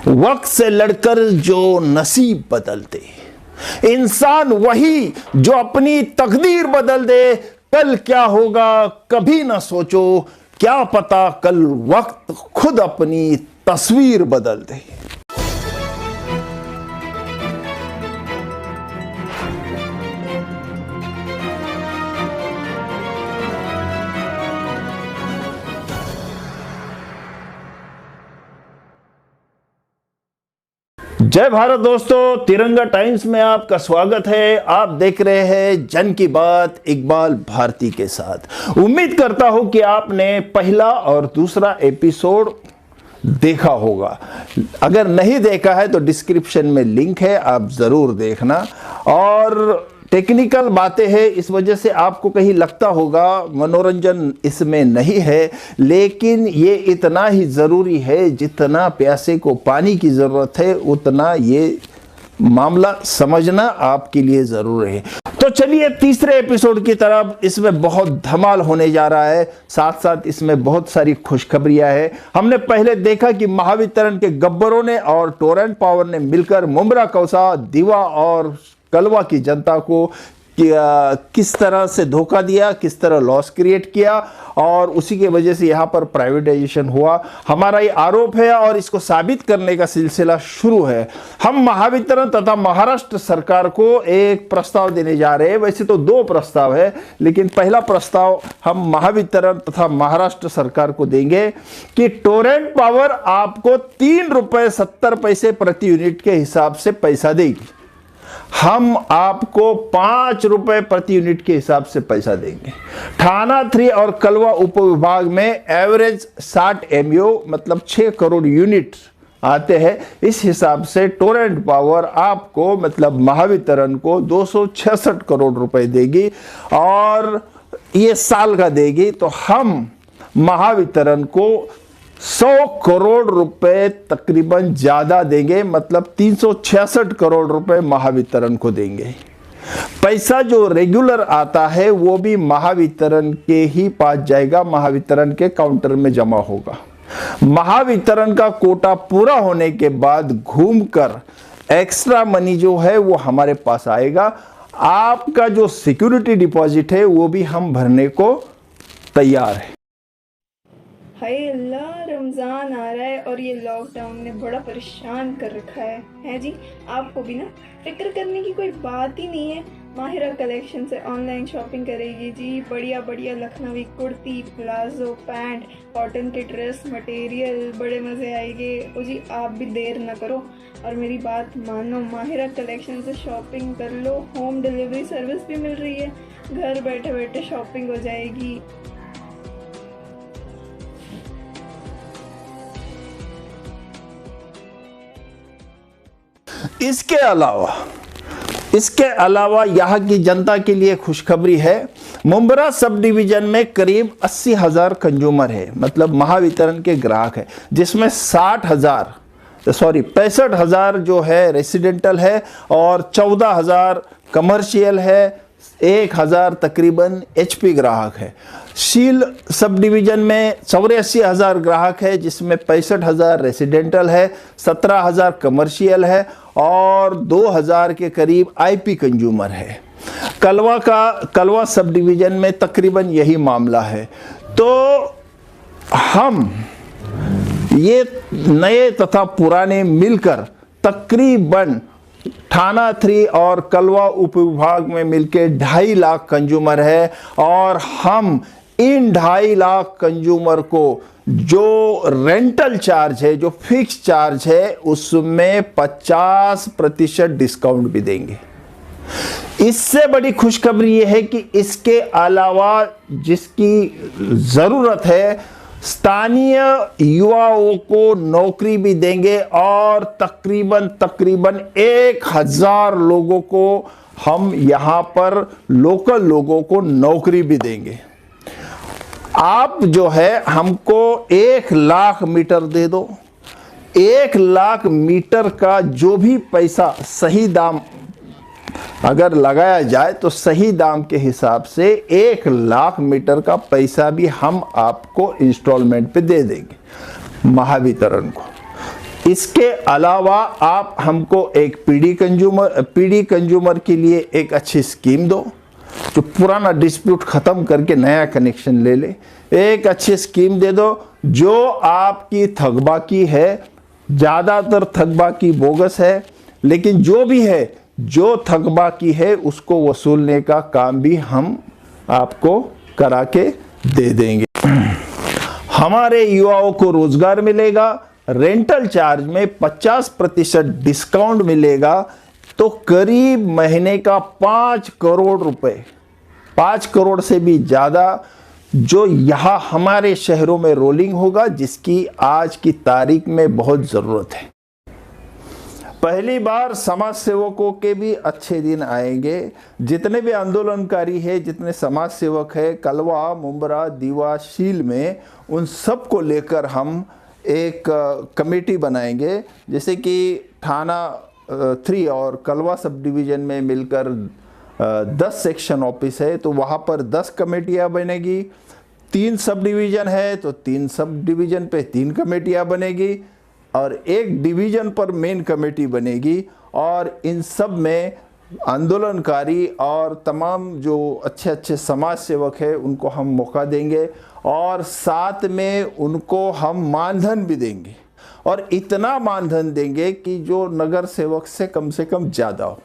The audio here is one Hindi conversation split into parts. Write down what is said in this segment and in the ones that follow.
वक्त से लड़कर जो नसीब बदलते, इंसान वही जो अपनी तकदीर बदल दे। कल क्या होगा कभी ना सोचो, क्या पता कल वक्त खुद अपनी तस्वीर बदल दे। जय भारत दोस्तों, तिरंगा टाइम्स में आपका स्वागत है। आप देख रहे हैं जन की बात इकबाल भारती के साथ। उम्मीद करता हूं कि आपने पहला और दूसरा एपिसोड देखा होगा। अगर नहीं देखा है तो डिस्क्रिप्शन में लिंक है, आप जरूर देखना। और टेक्निकल बातें हैं, इस वजह से आपको कहीं लगता होगा मनोरंजन इसमें नहीं है, लेकिन ये इतना ही ज़रूरी है जितना प्यासे को पानी की ज़रूरत है, उतना ये मामला समझना आपके लिए ज़रूर है। तो चलिए तीसरे एपिसोड की तरफ। इसमें बहुत धमाल होने जा रहा है, साथ साथ इसमें बहुत सारी खुशखबरियां हैं। हमने पहले देखा कि महावितरण के गब्बरों ने और टोरेंट पावर ने मिलकर मुंब्रा, कौसा, दीवा और कलवा की जनता को किस तरह से धोखा दिया, किस तरह लॉस क्रिएट किया, और उसी के वजह से यहाँ पर प्राइवेटाइजेशन हुआ। हमारा ये आरोप है और इसको साबित करने का सिलसिला शुरू है। हम महावितरण तथा महाराष्ट्र सरकार को एक प्रस्ताव देने जा रहे हैं। वैसे तो दो प्रस्ताव है, लेकिन पहला प्रस्ताव हम महावितरण तथा महाराष्ट्र सरकार को देंगे कि टोरेंट पावर आपको ₹3.70 प्रति यूनिट के हिसाब से पैसा देगी। हम आपको ₹5 प्रति यूनिट के हिसाब से पैसा देंगे। थाना 3 और कलवा उपविभाग में एवरेज 60 MU मतलब 6 करोड़ यूनिट आते हैं। इस हिसाब से टोरेंट पावर आपको मतलब महावितरण को 266 करोड़ रुपए देगी और ये साल का देगी। तो हम महावितरण को 100 करोड़ रुपए तकरीबन ज्यादा देंगे, मतलब 366 करोड़ रुपए महावितरण को देंगे। पैसा जो रेगुलर आता है वो भी महावितरण के ही पास जाएगा, महावितरण के काउंटर में जमा होगा। महावितरण का कोटा पूरा होने के बाद घूमकर एक्स्ट्रा मनी जो है वो हमारे पास आएगा। आपका जो सिक्योरिटी डिपॉजिट है वो भी हम भरने को तैयार है। हाय अल्लाह, रमज़ान आ रहा है और ये लॉकडाउन ने बड़ा परेशान कर रखा है जी। आपको भी ना फिक्र करने की कोई बात ही नहीं है। माहिरा कलेक्शन से ऑनलाइन शॉपिंग करेगी जी। बढ़िया बढ़िया लखनवी कुर्ती, प्लाजो, पैंट, कॉटन के ड्रेस मटेरियल, बड़े मज़े आएंगे। ओ जी, आप भी देर ना करो और मेरी बात मानो, माहिरा कलेक्शन से शॉपिंग कर लो। होम डिलीवरी सर्विस भी मिल रही है, घर बैठे बैठे शॉपिंग हो जाएगी। इसके अलावा यहाँ की जनता के लिए खुशखबरी है। मुंब्रा सब डिवीजन में करीब 80,000 कंज्यूमर है, मतलब महावितरण के ग्राहक है, जिसमें 65,000 जो है रेसिडेंटल है और 14,000 कमर्शियल है, 1,000 तकरीबन HP ग्राहक है। शील सब डिवीजन में 84,000 ग्राहक है, जिसमें 65,000 रेसिडेंटल है, 17,000 कमर्शियल है और 2,000 के करीब IP कंज्यूमर है। कलवा सब डिवीजन में तकरीबन यही मामला है। तो हम ये नए तथा पुराने मिलकर तकरीबन थाना 3 और कलवा उपविभाग में मिलकर 2.5 लाख कंज्यूमर है और हम इन 2.5 लाख कंज्यूमर को जो रेंटल चार्ज है, जो फिक्स चार्ज है, उसमें 50% डिस्काउंट भी देंगे। इससे बड़ी खुशखबरी यह है कि इसके अलावा जिसकी ज़रूरत है स्थानीय युवाओं को नौकरी भी देंगे और तकरीबन 1,000 लोगों को हम यहाँ पर लोकल लोगों को नौकरी भी देंगे। आप जो है हमको 1 लाख मीटर दे दो। 1 लाख मीटर का जो भी पैसा सही दाम अगर लगाया जाए तो सही दाम के हिसाब से 1 लाख मीटर का पैसा भी हम आपको इंस्टॉलमेंट पे दे देंगे महावितरण को। इसके अलावा आप हमको एक पीडी कंज्यूमर के लिए एक अच्छी स्कीम दो, जो पुराना डिस्प्यूट खत्म करके नया कनेक्शन ले ले। एक अच्छी स्कीम दे दो जो आपकी थकबाकी है, ज़्यादातर थकबाकी बोगस है, लेकिन जो भी है, जो थकबाकी है उसको वसूलने का काम भी हम आपको करा के दे देंगे। हमारे युवाओं को रोजगार मिलेगा, रेंटल चार्ज में 50% डिस्काउंट मिलेगा, तो करीब महीने का 5 करोड़ रुपए, 5 करोड़ से भी ज़्यादा जो यहाँ हमारे शहरों में रोलिंग होगा, जिसकी आज की तारीख में बहुत ज़रूरत है। पहली बार समाज सेवकों के भी अच्छे दिन आएंगे। जितने भी आंदोलनकारी है, जितने समाज सेवक है कलवा, मुंब्रा, दीवा, शील में, उन सब को लेकर हम एक कमेटी बनाएंगे। जैसे कि थाना 3 और कलवा सब डिवीज़न में मिलकर 10 सेक्शन ऑफिस है, तो वहाँ पर 10 कमेटियाँ बनेगी। 3 सब डिवीज़न है तो 3 सब डिवीज़न पे 3 कमेटियाँ बनेगी, और एक डिवीज़न पर मेन कमेटी बनेगी। और इन सब में आंदोलनकारी और तमाम जो अच्छे अच्छे समाज सेवक हैं उनको हम मौका देंगे, और साथ में उनको हम मानधन भी देंगे, और इतना मानधन देंगे कि जो नगर सेवक से कम ज़्यादा हो।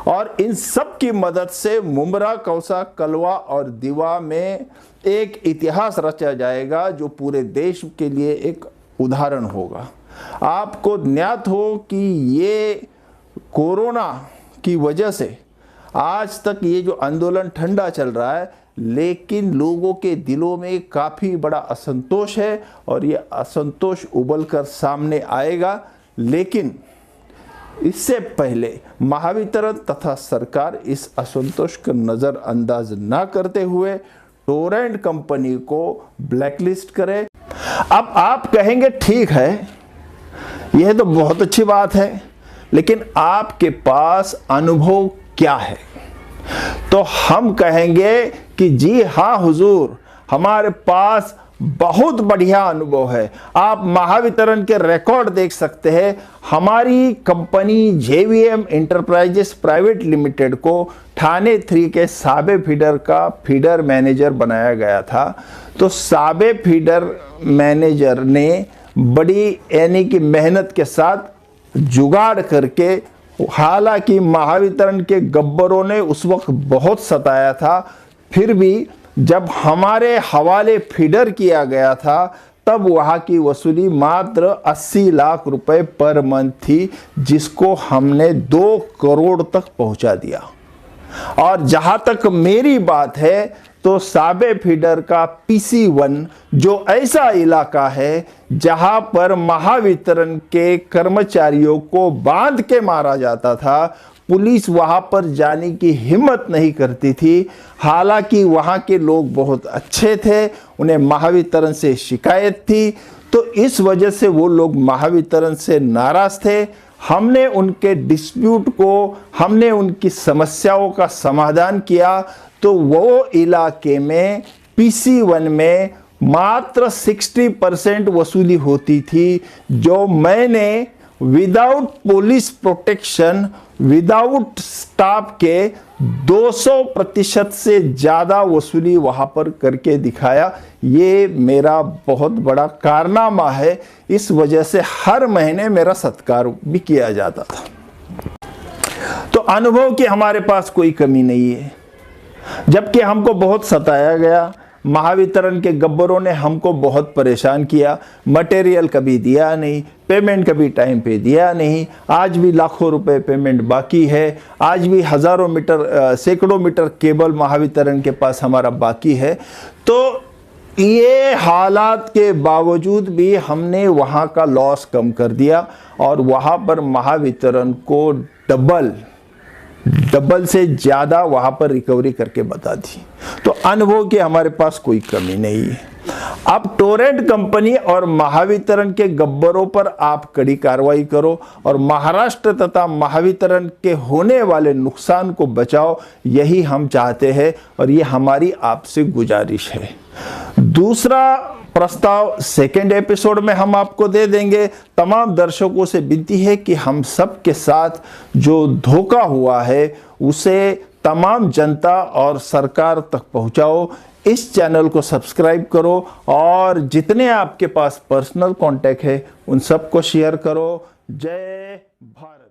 और इन सब की मदद से मुंब्रा, कौसा, कलवा और दीवा में एक इतिहास रचा जाएगा जो पूरे देश के लिए एक उदाहरण होगा। आपको ज्ञात हो कि ये कोरोना की वजह से आज तक ये जो आंदोलन ठंडा चल रहा है, लेकिन लोगों के दिलों में काफ़ी बड़ा असंतोष है, और ये असंतोष उबल कर सामने आएगा। लेकिन इससे पहले महावितरण तथा सरकार इस असंतोष को नज़रअंदाज ना करते हुए टोरेंट कंपनी को ब्लैकलिस्ट करे। अब आप कहेंगे ठीक है, यह तो बहुत अच्छी बात है, लेकिन आपके पास अनुभव क्या है? तो हम कहेंगे कि जी हाँ हुजूर, हमारे पास बहुत बढ़िया अनुभव है। आप महावितरण के रिकॉर्ड देख सकते हैं। हमारी company JVM enterprises private limited को थाने 3 के साबे फीडर का फीडर मैनेजर बनाया गया था। तो साबे फीडर मैनेजर ने बड़ी यानी कि मेहनत के साथ जुगाड़ करके, हालांकि महावितरण के गब्बरों ने उस वक्त बहुत सताया था, फिर भी जब हमारे हवाले फीडर किया गया था तब वहाँ की वसूली मात्र 80 लाख रुपए पर मंथ थी, जिसको हमने 2 करोड़ तक पहुँचा दिया। और जहाँ तक मेरी बात है तो साबे फीडर का PC1 जो ऐसा इलाका है जहाँ पर महावितरण के कर्मचारियों को बांध के मारा जाता था, पुलिस वहाँ पर जाने की हिम्मत नहीं करती थी। हालांकि वहाँ के लोग बहुत अच्छे थे, उन्हें महावितरण से शिकायत थी, तो इस वजह से वो लोग महावितरण से नाराज़ थे। हमने उनके डिस्प्यूट को, हमने उनकी समस्याओं का समाधान किया, तो वो इलाके में PC1 में मात्र 60% वसूली होती थी, जो मैंने without police protection, without staff के 200% से ज़्यादा वसूली वहाँ पर करके दिखाया। ये मेरा बहुत बड़ा कारनामा है, इस वजह से हर महीने मेरा सत्कार भी किया जाता था। तो अनुभव की हमारे पास कोई कमी नहीं है, जबकि हमको बहुत सताया गया। महावितरण के गब्बरों ने हमको बहुत परेशान किया, मटेरियल कभी दिया नहीं, पेमेंट कभी टाइम पे दिया नहीं, आज भी लाखों रुपए पेमेंट बाकी है, आज भी हज़ारों मीटर, सैकड़ों मीटर केबल महावितरण के पास हमारा बाकी है। तो ये हालात के बावजूद भी हमने वहाँ का लॉस कम कर दिया, और वहाँ पर महावितरण को डबल से ज़्यादा वहाँ पर रिकवरी करके बता दी। तो अनुभव की हमारे पास कोई कमी नहीं है। अब टोरेंट कंपनी और महावितरण के गब्बरों पर आप कड़ी कार्रवाई करो, और महाराष्ट्र तथा महावितरण के होने वाले नुकसान को बचाओ, यही हम चाहते हैं, और ये हमारी आपसे गुजारिश है। दूसरा प्रस्ताव सेकेंड एपिसोड में हम आपको दे देंगे। तमाम दर्शकों से विनती है कि हम सब के साथ जो धोखा हुआ है उसे तमाम जनता और सरकार तक पहुंचाओ। इस चैनल को सब्सक्राइब करो और जितने आपके पास पर्सनल कांटेक्ट है उन सबको शेयर करो। जय भारत।